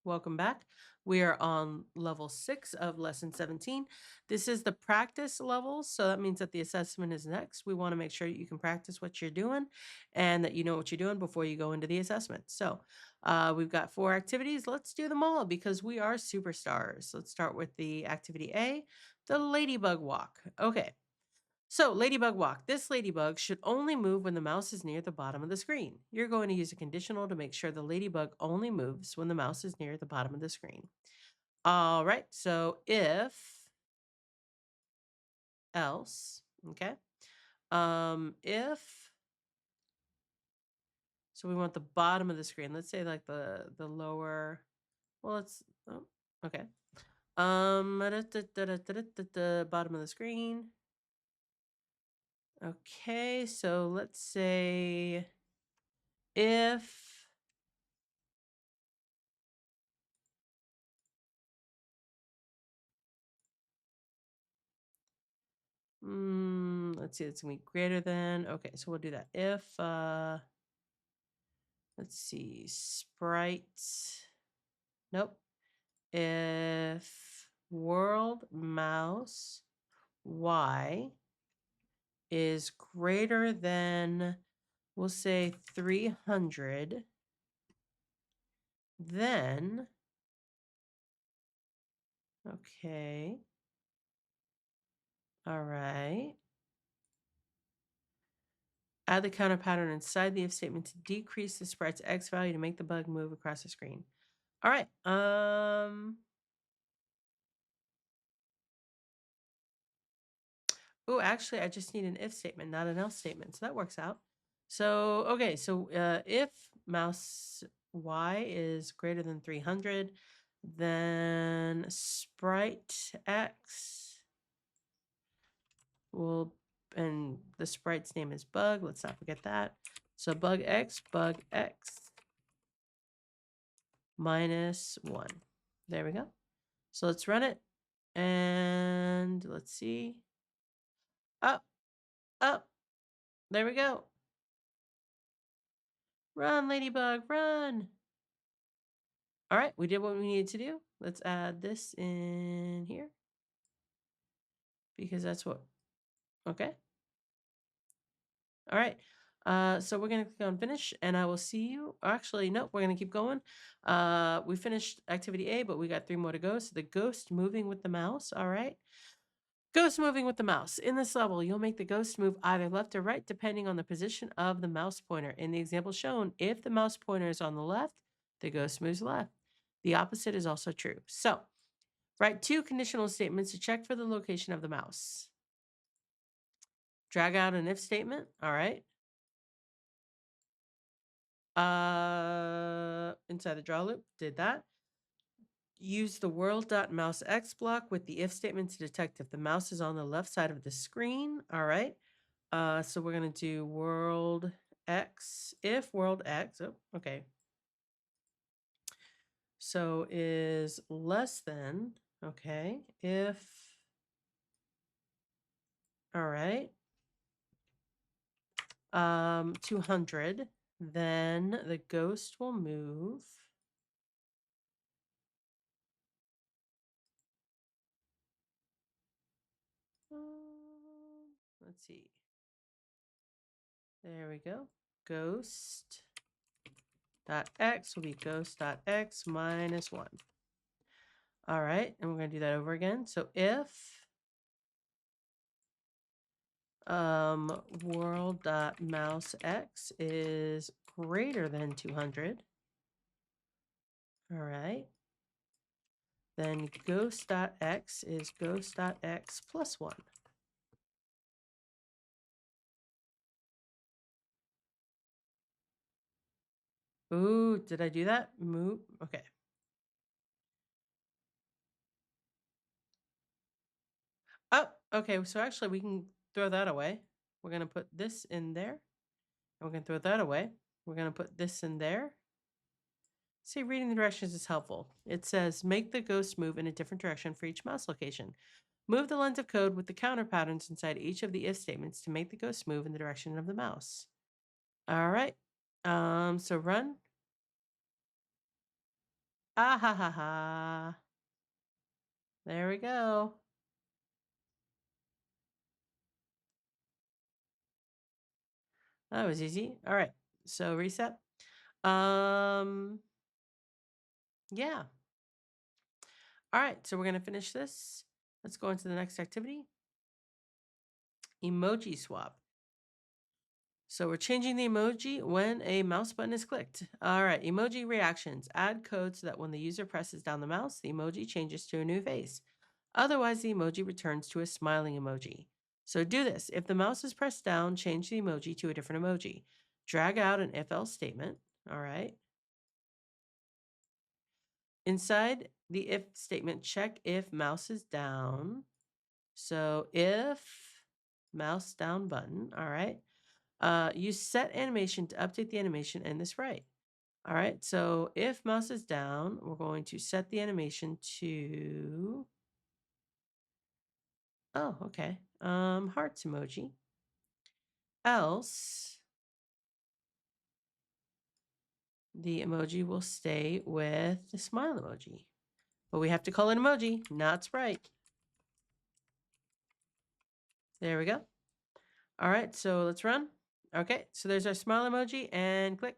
Welcome back. We are on level 6 of lesson 17. This is the practice level, so that means that the assessment is next. We want to make sure you can practice what you're doing and that you know what you're doing before you go into the assessment. So, we've got 4 activities. Let's do them all because we are superstars. Let's start with the activity A, the ladybug walk. Okay. So, ladybug walk. This ladybug should only move when the mouse is near the bottom of the screen. You're going to use a conditional to make sure the ladybug only moves when the mouse is near the bottom of the screen. All right. So, if else, okay. If so we want the bottom of the screen. Let's say like the lower, well, let's oh, okay. The bottom of the screen. Okay, so let's say if let's see, it's gonna be greater than. Okay, so we'll do that. If let's see, sprite. Nope. If world mouse y is greater than, we'll say 300, then okay. All right. Add the counter pattern inside the if statement to decrease the sprite's x value to make the bug move across the screen. All right. Oh, actually, I just need an if statement, not an else statement. So that works out. So, okay. So if mouse y is greater than 300, then sprite x will, and the sprite's name is bug. Let's not forget that. So bug x minus 1. There we go. So let's run it. And let's see. Up, up. There we go. Run, Ladybug, run. All right, we did what we needed to do. Let's add this in here because that's what, okay. All right. So we're going to click on finish and I will see you. Actually, no, we're going to keep going. We finished activity A, but we got 3 more to go. So the ghost moving with the mouse. All right. Ghost moving with the mouse. In this level, you'll make the ghost move either left or right depending on the position of the mouse pointer. In the example shown, if the mouse pointer is on the left, the ghost moves left. The opposite is also true. So write 2 conditional statements to check for the location of the mouse. Drag out an if statement. All right. Inside the draw loop, did that. Use the world.mousex block with the if statement to detect if the mouse is on the left side of the screen. All right. So we're going to do world x, if world x, oh, okay. So is less than, okay, if, all right, 200, then the ghost will move. Let's see. There we go. Ghost dot x will be ghost dot x minus 1. All right, and we're going to do that over again. So if world dot mouse x is greater than 200, all right, then ghost dot x is ghost dot x plus 1. Ooh, did I do that? Move. Okay. Oh, okay. So actually, we can throw that away. We're going to put this in there. And we're going to throw that away. We're going to put this in there. See, reading the directions is helpful. It says, make the ghost move in a different direction for each mouse location. Move the lines of code with the counter patterns inside each of the if statements to make the ghost move in the direction of the mouse. All right. So run. Ah ha ha ha. There we go. That was easy. All right. So reset. Um, yeah. All right. So we're going to finish this. Let's go into the next activity. Emoji swap. So we're changing the emoji when a mouse button is clicked. All right, emoji reactions. Add code so that when the user presses down the mouse, the emoji changes to a new face. Otherwise, the emoji returns to a smiling emoji. So do this. If the mouse is pressed down, change the emoji to a different emoji. Drag out an if-else statement. All right. Inside the if statement, check if mouse is down. So if mouse down button, all right. Use set animation to update the animation in this right. All right, so if mouse is down, we're going to set the animation to, oh, okay, hearts emoji. Else, the emoji will stay with the smile emoji. But we have to call it emoji, not sprite. There we go. All right, so let's run. Okay, so there's our smile emoji and click.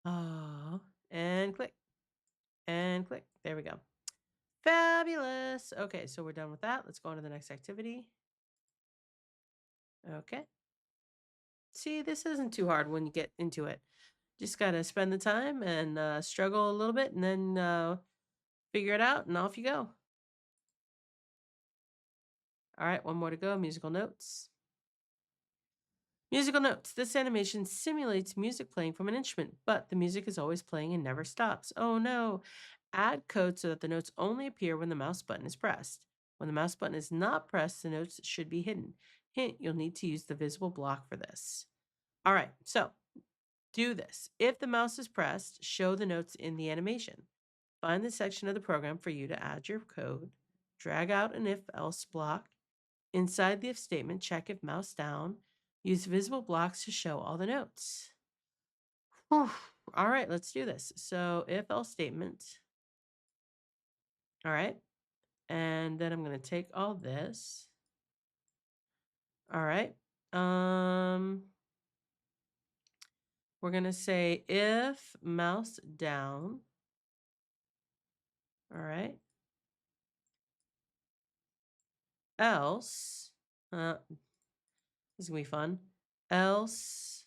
Oh, and click and click. There we go. Fabulous. Okay, so we're done with that. Let's go on to the next activity. Okay. See, this isn't too hard when you get into it. Just got to spend the time and struggle a little bit and then figure it out and off you go. All right, one more to go. Musical notes. Musical notes. This animation simulates music playing from an instrument, but the music is always playing and never stops. Oh no. Add code so that the notes only appear when the mouse button is pressed. When the mouse button is not pressed, the notes should be hidden. Hint, you'll need to use the visible block for this. All right, so do this. If the mouse is pressed, show the notes in the animation. Find the section of the program for you to add your code. Drag out an if-else block. Inside the if statement, check if mouse down. Use visible blocks to show all the notes. Whew. All right, let's do this. So if-else statement. All right. And then I'm going to take all this. All right. We're going to say if mouse down. All right. Else, this is going to be fun. Else,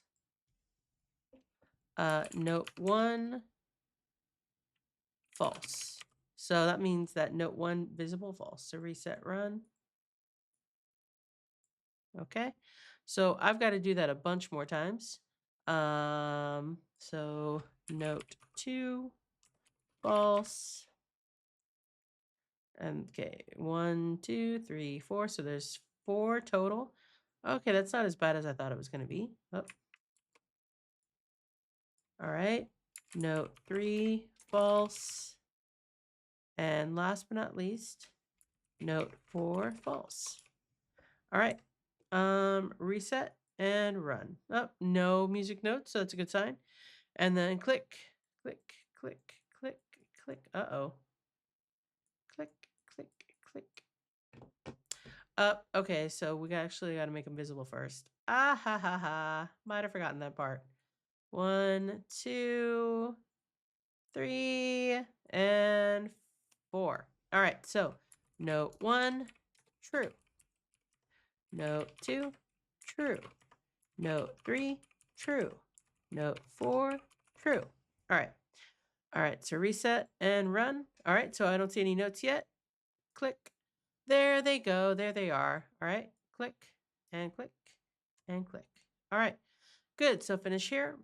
note 1, false. So that means that note 1 visible, false. So reset run. Okay. So I've got to do that a bunch more times. So note 2, false. And okay, 1, 2, 3, 4. So there's 4 total. Okay, that's not as bad as I thought it was going to be. Oh. All right. Note 3, false. And last but not least, note 4, false. All right. Reset and run. Oh, no music notes, so that's a good sign. And then click, click, click, click, click. Uh-oh. Click, click, click. Okay, so we actually got to make them visible first. Ah ha ha ha. Might have forgotten that part. 1, 2, 3, and 4. All right, so note 1, true. Note 2, true. Note 3, true. Note 4, true. All right. All right, so reset and run. All right, so I don't see any notes yet. Click. There they go. There they are. All right, click and click and click. All right, good. So finish here.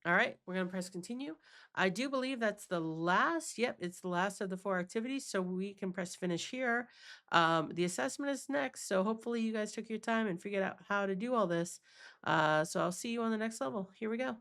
All right, we're going to press continue. I do believe that's the last. Yep, it's the last of the 4 activities. So we can press finish here. The assessment is next. So hopefully you guys took your time and figured out how to do all this. So I'll see you on the next level. Here we go.